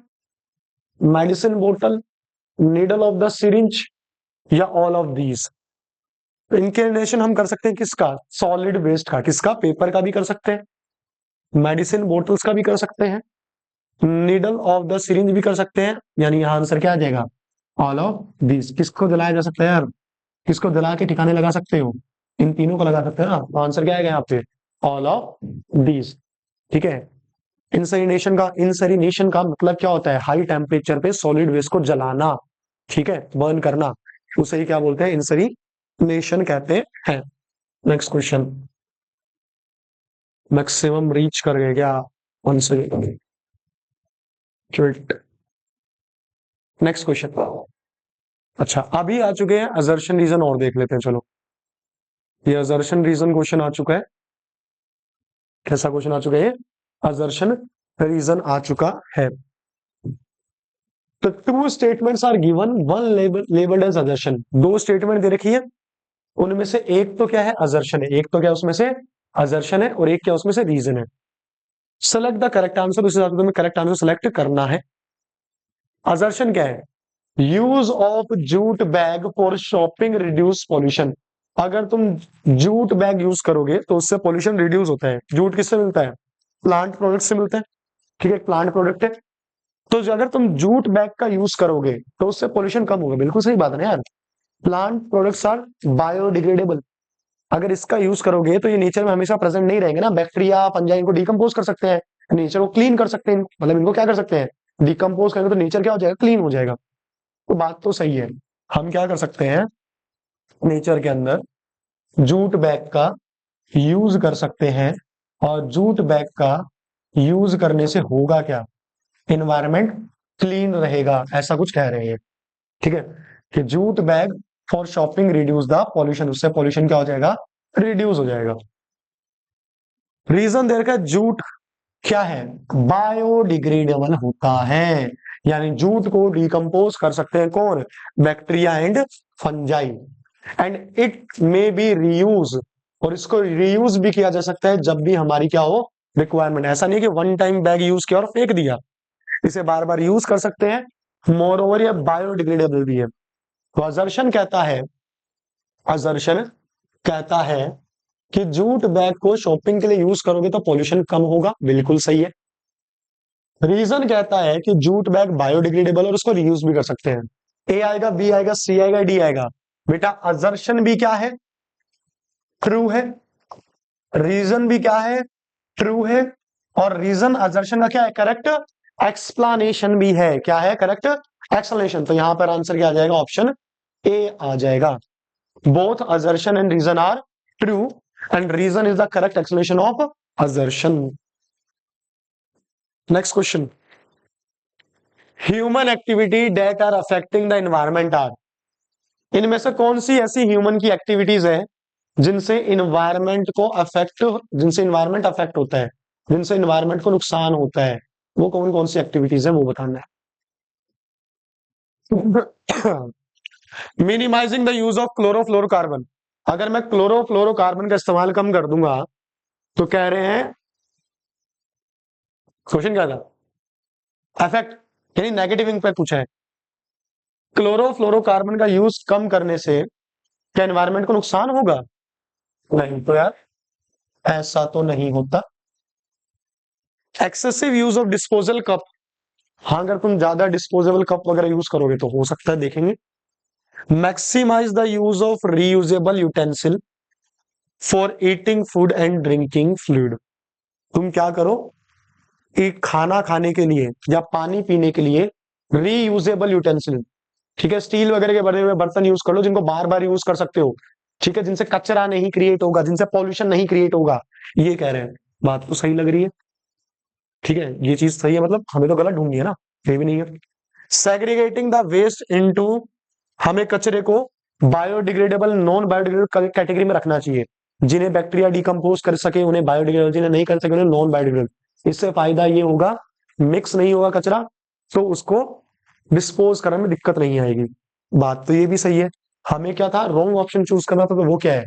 मेडिसिन बोतल, नीडल ऑफ द सिरिंज, या ऑल ऑफ दीज। इंक्लिनेशन हम कर सकते हैं किसका? सॉलिड वेस्ट का। किसका? पेपर का भी कर सकते हैं, मेडिसिन बोटल्स का भी कर सकते हैं, नीडल ऑफ द सिरिंज भी कर सकते हैं। यानी यहां आंसर क्या आ जाएगा? All of these. किसको जलाया जा सकता है यार? किसको जला के ठिकाने लगा सकते हो? इन तीनों को लगा सकते हैं ना। तो आंसर क्या आएगा यहाँ पे? All of these. ठीक है। इंसरीनेशन का मतलब क्या होता है? हाई टेम्परेचर पे सॉलिड वेस्ट को जलाना। ठीक है, बर्न करना, उसे ही क्या बोलते हैं? इंसरीनेशन कहते हैं। Next question. मैक्सिमम रीच कर गए क्या? One second. Next question. अच्छा, अभी आ चुके हैं असर्शन रीजन, और देख लेते हैं। चलो, ये असर्शन रीजन क्वेश्चन आ चुका है। कैसा क्वेश्चन आ चुका है? असर्शन रीजन आ चुका है। तो two statements are given, one labelled as assertion. दो स्टेटमेंट दे रखी है, उनमें से एक तो क्या है, असर्शन है, एक तो क्या उसमें से असर्शन है, और एक क्या उसमें से रीजन है। सेलेक्ट द करेक्ट आंसर, उस हिसाब से तुम्हें करेक्ट आंसर सेलेक्ट करना है। असर्शन क्या है, use of jute bag for shopping reduce pollution. अगर तुम जूट बैग यूज करोगे तो उससे पॉल्यूशन रिड्यूस होता है। जूट किससे मिलता है, प्लांट प्रोडक्ट से मिलता है, ठीक है, प्लांट प्रोडक्ट है। तो अगर तुम जूट बैग का यूज करोगे तो उससे पॉल्यूशन कम होगा, बिल्कुल सही बात है ना यार। Plant products are biodegradable. अगर इसका यूज करोगे तो ये नेचर में हमेशा प्रेजेंट नहीं रहेंगे ना, बैक्टीरिया फंजाई इनको डिकम्पोज कर सकते हैं, नेचर को क्लीन कर सकते हैं, मतलब इनको क्या कर सकते हैं, डिकम्पोज करेंगे तो नेचर क्या हो जाएगा, क्लीन हो जाएगा। तो बात तो सही है, हम क्या कर सकते हैं, नेचर के अंदर जूट बैग का यूज कर सकते हैं। और जूट बैग का यूज करने से होगा क्या, इन्वायरमेंट क्लीन रहेगा, ऐसा कुछ कह रहे हैं। ठीक है, कि jute bag for shopping reduce the pollution, उससे पॉल्यूशन क्या हो जाएगा, रिड्यूस हो जाएगा। रीजन दे रखा है, जूट क्या है, बायोडिग्रेडेबल होता है, यानी जूट को डिकम्पोज कर सकते हैं कौन, bacteria and fungi. And it may be reuse, और इसको रीयूज भी किया जा सकता है जब भी हमारी क्या हो, रिक्वायरमेंट। ऐसा नहीं कि वन टाइम बैग यूज किया और फेंक दिया, इसे बार बार यूज कर सकते हैं। मोर ओवर ये बायोडिग्रेडेबल भी है। तो अजर्शन कहता है कि जूट बैग को शॉपिंग के लिए यूज करोगे तो पॉल्यूशन कम होगा, बिल्कुल सही है। रीजन कहता है कि जूट बैग बायोडिग्रेडेबल और उसको रीयूज भी कर सकते हैं। ए आएगा, बी आएगा, सी आएगा, डी आएगा। बेटा अजर्शन भी क्या है, ट्रू है। रीजन भी क्या है, ट्रू है। और रीजन अजर्शन का क्या है, करेक्ट एक्सप्लेनेशन भी है। क्या है, करेक्ट एक्सप्लेनेशन। तो यहां पर आंसर क्या आ जाएगा, ऑप्शन ए आ जाएगा। Both assertion and reason are true and reason is the correct explanation of assertion. Next question, human activity that are affecting the environment are, इनमें से कौन सी ऐसी ह्यूमन की एक्टिविटीज है जिनसे इन्वायरमेंट को अफेक्ट, जिनसे इन्वायरमेंट अफेक्ट होता है, जिनसे इन्वायरमेंट को नुकसान होता है, वो कौन कौन सी एक्टिविटीज है वो बताना है। Minimising the use of chlorofluorocarbon. अगर मैं क्लोरोफ्लोरोकार्बन का इस्तेमाल कम कर दूंगा तो कह रहे हैं, क्वेश्चन क्या था, इफेक्ट यानी नेगेटिव इम्पैक्ट पूछा है। क्लोरोफ्लोरोकार्बन का यूज कम करने से क्या एनवायरनमेंट को नुकसान होगा, नहीं तो यार ऐसा तो नहीं होता। Excessive use of disposal cup, हाँ अगर तुम ज्यादा डिस्पोजेबल कप वगैरह यूज करोगे तो हो सकता है, देखेंगे। Maximise the use of reusable utensil for eating food and drinking fluid. तुम क्या करो, एक खाना खाने के लिए या पानी पीने के लिए रीयूजेबल यूटेंसिल, ठीक है, स्टील वगैरह के बने हुए बर्तन यूज कर लो जिनको बार बार यूज कर सकते हो, ठीक है, जिनसे कचरा नहीं क्रिएट होगा, जिनसे पॉल्यूशन नहीं क्रिएट होगा, ये कह रहे हैं। बात तो सही लग रही है, ठीक है, ये चीज सही है, मतलब हमें तो गलत ढूंढनी है ना, ये भी नहीं है। सेग्रीगेटिंग द वेस्ट इनटू, हमें कचरे को बायोडिग्रेडेबल नॉन बायोडिग्रेडेबल कैटेगरी में रखना चाहिए। जिन्हें बैक्टीरिया डिकम्पोज कर सके उन्हें बायोडिग्रेडेबल, जिन्हें नहीं कर सके उन्हें नॉन बायोडिग्रेडेबल। इससे फायदा ये होगा, मिक्स नहीं होगा कचरा, तो उसको डिस्पोज करने में दिक्कत नहीं आएगी। बात तो ये भी सही है। हमें क्या था, रॉन्ग ऑप्शन चूज करना था, तो वो क्या है,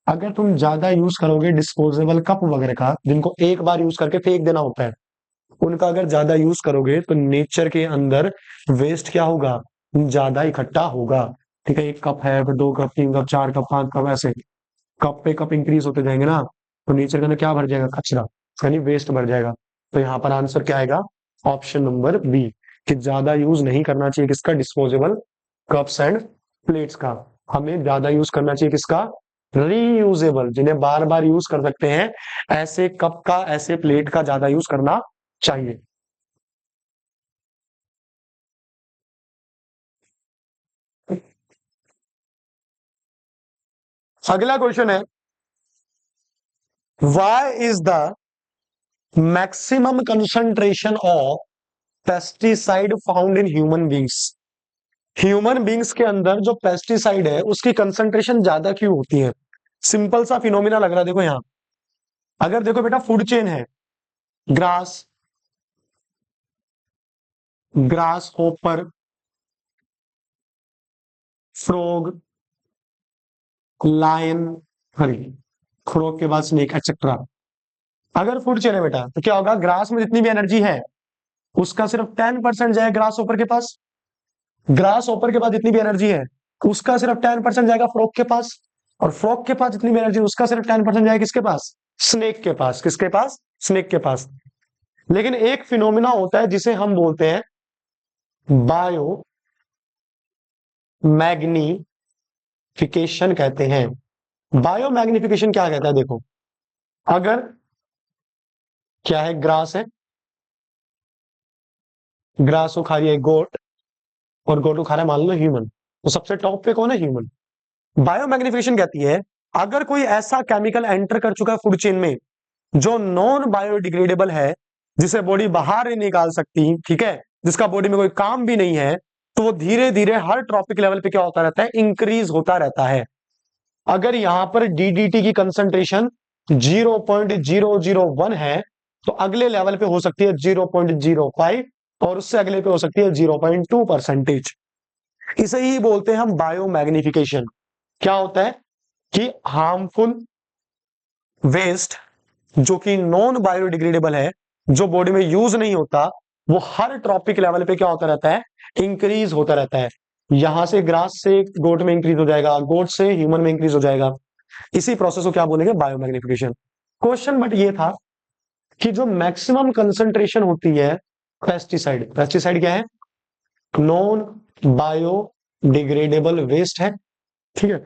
अगर तुम ज्यादा यूज करोगे डिस्पोजेबल कप वगैरह का, जिनको एक बार यूज करके फेंक देना होता है, उनका अगर ज्यादा यूज करोगे तो नेचर के अंदर वेस्ट क्या होगा, ज्यादा इकट्ठा होगा। ठीक है, एक कप है, फिर दो कप, तीन कप, चार कप, पांच कप, ऐसे कप पे कप इंक्रीज होते जाएंगे ना, तो नेचर के अंदर क्या भर जाएगा, कचरा, यानी वेस्ट भर जाएगा। तो यहाँ पर आंसर क्या आएगा, ऑप्शन नंबर बी, कि ज्यादा यूज नहीं करना चाहिए किसका, डिस्पोजेबल कप्स एंड प्लेट्स का। हमें ज्यादा यूज करना चाहिए किसका, रीयूजेबल, जिन्हें बार बार यूज कर सकते हैं, ऐसे कप का, ऐसे प्लेट का ज्यादा यूज करना चाहिए। अगला क्वेश्चन है, why is the maximum concentration of pesticide found in human beings. Human beings के अंदर जो पेस्टिसाइड है उसकी कंसंट्रेशन ज्यादा क्यों होती है। सिंपल सा फिनोमिना लग रहा है, देखो यहां, अगर देखो बेटा फूड चेन है, grass, grasshopper, frog, lion, हरी, फ्रॉग के बाद स्नेक एक्सेट्रा। अगर फूड चेन है बेटा तो क्या होगा, ग्रास में जितनी भी एनर्जी है उसका सिर्फ 10% जाएगा ग्रास ओपर के पास। ग्रास ओपर के पास जितनी भी एनर्जी है उसका सिर्फ 10% जाएगा फ्रॉग के पास। और फ्रॉग के पास जितनी भी एनर्जी उसका सिर्फ 10% जाएगा किसके पास, स्नेक के पास। किसके पास, स्नेक के पास। लेकिन एक फिनोमिना होता है जिसे हम बोलते हैं बायो मैग्निफिकेशन कहते हैं। बायो मैग्निफिकेशन क्या कहता है, देखो, अगर क्या है, ग्रास है, ग्रास को खा रही है गोट, और गोट को खा रहा है मान लो ह्यूमन, तो सबसे टॉप पे कौन है, ह्यूमन। बायो मैग्निफिकेशन कहती है अगर कोई ऐसा केमिकल एंटर कर चुका है फूड चेन में जो नॉन बायोडिग्रेडेबल है, जिसे बॉडी बाहर नहीं निकाल सकती, ठीक है, जिसका बॉडी में कोई काम भी नहीं है, तो वो धीरे धीरे हर ट्रॉपिक लेवल पे क्या होता रहता है, इंक्रीज होता रहता है। अगर यहां पर डीडीटी की कंसंट्रेशन 0.001 है तो अगले लेवल पे हो सकती है 0.05, और उससे अगले पे हो सकती है 0.2%। इसे ही बोलते हैं हम बायो मैग्निफिकेशन। क्या होता है कि हार्मफुल वेस्ट जो कि नॉन बायोडिग्रेडेबल है, जो बॉडी में यूज नहीं होता, वो हर ट्रॉपिक लेवल पे क्या होता रहता है, इंक्रीज होता रहता है। यहां से ग्रास से गोट में इंक्रीज हो जाएगा, गोट से ह्यूमन में इंक्रीज हो जाएगा। इसी प्रोसेस को क्या बोलेंगे, बायोमैग्निफिकेशन। क्वेश्चन बट ये था कि जो मैक्सिमम कंसंट्रेशन होती है पेस्टिसाइड, पेस्टिसाइड क्या है, नॉन बायोडिग्रेडेबल वेस्ट है, ठीक है,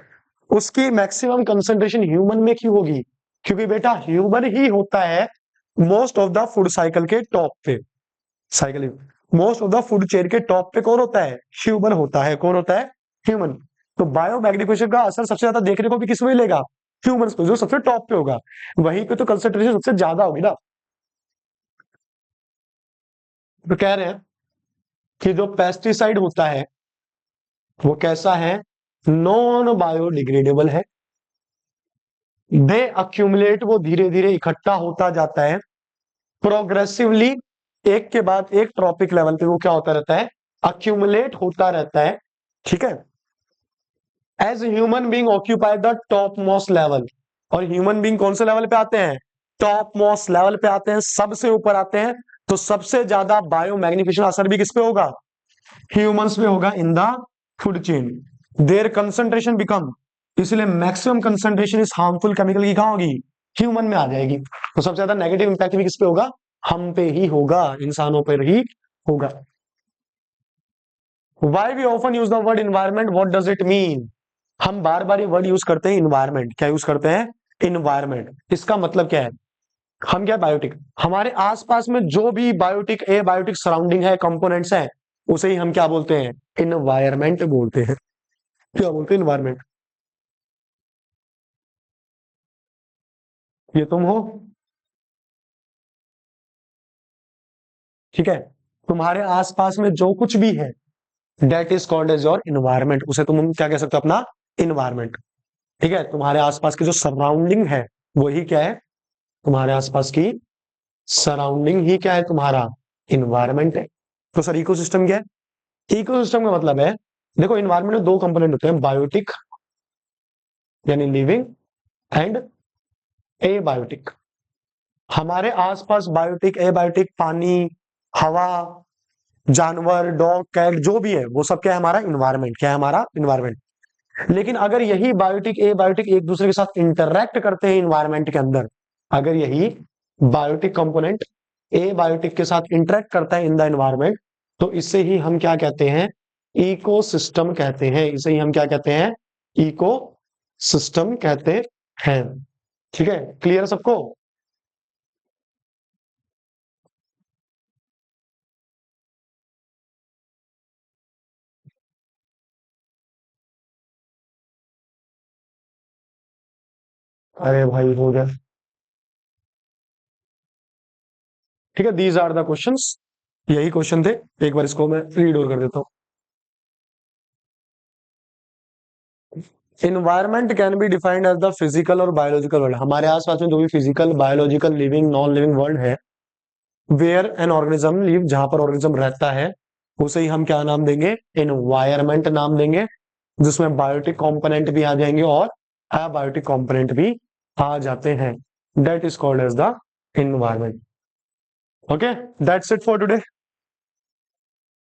उसकी मैक्सिमम कंसंट्रेशन ह्यूमन में क्यों होगी, क्योंकि बेटा ह्यूमन ही होता है most of the food cycle के टॉप पे। Cycle most of the food chain के टॉप पे कौन होता है, ह्यूमन होता है। कौन होता है, ह्यूमन। तो बायो मैग्निफिकेशन का असर सबसे ज्यादा देखने को भी किस में मिलेगा, ह्यूमंस पे, जो सबसे टॉप पे होगा, वहीं पे तो कंसंट्रेशन सबसे ज्यादा होगी ना। तो कह रहे हैं कि जो पेस्टिसाइड होता है वो कैसा है, नॉन बायोडिग्रेडेबल है। दे अक्यूमुलेट, वो धीरे धीरे इकट्ठा होता जाता है प्रोग्रेसिवली, एक के बाद एक ट्रॉपिक लेवल पे वो क्या होता रहता है, अक्यूमुलेट होता रहता है, ठीक है। As human being occupy the topmost level, और ह्यूमन बीइंग कौन से लेवल पे आते हैं, टॉप मोस्ट लेवल पे आते हैं, सबसे ऊपर आते हैं। तो सबसे ज्यादा बायो मैग्निफिकेशन असर भी किस पे होगा, ह्यूमंस पे होगा in the food chain. There concentration become, इसलिए मैक्सिमम कंसंट्रेशन इस हार्मफुल केमिकल की कहां होगी, ह्यूमन में आ जाएगी। तो सबसे ज्यादा नेगेटिव इंपैक्ट भी किस पे होगा, हम पे ही होगा, इंसानों पर ही होगा। Why we often use the word environment, what does it mean. हम बार बार ये वर्ड यूज करते हैं इन्वायरमेंट, क्या यूज करते हैं, इन्वायरमेंट। इसका मतलब क्या है, हम क्या, बायोटिक, हमारे आसपास में जो भी बायोटिक, ए बायोटिक सराउंडिंग है, कंपोनेंट्स है, उसे ही हम क्या बोलते हैं, इन्वायरमेंट बोलते हैं। क्या बोलते हैं, इन्वायरमेंट। ये तुम हो, ठीक है, तुम्हारे आसपास में जो कुछ भी है that is called as your environment, उसे तुम क्या कह सकते हो, अपना इन्वायरमेंट। ठीक है, तुम्हारे आसपास की जो सराउंडिंग है वही क्या है, तुम्हारे आसपास की सराउंडिंग ही क्या है, तुम्हारा इन्वायरमेंट है। तो सर इकोसिस्टम क्या है, इकोसिस्टम का मतलब है, देखो इन्वायरमेंट में दो कंपोनेंट होते हैं, बायोटिक यानी लिविंग, एंड एबायोटिक। हमारे आसपास बायोटिक, एबायोटिक, पानी, हवा, जानवर, डॉग, कैट, जो भी है वो सब क्या है, हमारा इन्वायरमेंट। क्या है, हमारा इन्वायरमेंट। लेकिन अगर यही बायोटिक, एबायोटिक एक दूसरे के साथ इंटरैक्ट करते हैं इन्वायरमेंट के अंदर, अगर यही बायोटिक कंपोनेंट एबायोटिक के साथ इंटरैक्ट करता है इन द इन्वायरमेंट, तो इसे ही हम क्या कहते हैं, इकोसिस्टम कहते हैं। इसे ही हम क्या कहते हैं, इको सिस्टम कहते हैं। ठीक है, क्लियर सबको। अरे भाई हो गया, ठीक है, दीज आर द क्वेश्चंस, यही क्वेश्चन थे। एक बार इसको मैं रीड और कर देता हूं। Environment can be defined as the physical और बायोलॉजिकल वर्ल्ड, हमारे आसपास में जो भी physical, biological, living, non living world है, वेयर एन ऑर्गेनिज्म लिव, जहां पर ऑर्गेनिज्म रहता है, उसे ही हम क्या नाम देंगे, इन्वायरमेंट नाम देंगे। जिसमें बायोटिक कंपोनेंट भी आ जाएंगे और अबायोटिक कंपोनेंट भी आ जाते हैं. That is called as the environment. Okay, that's it for today.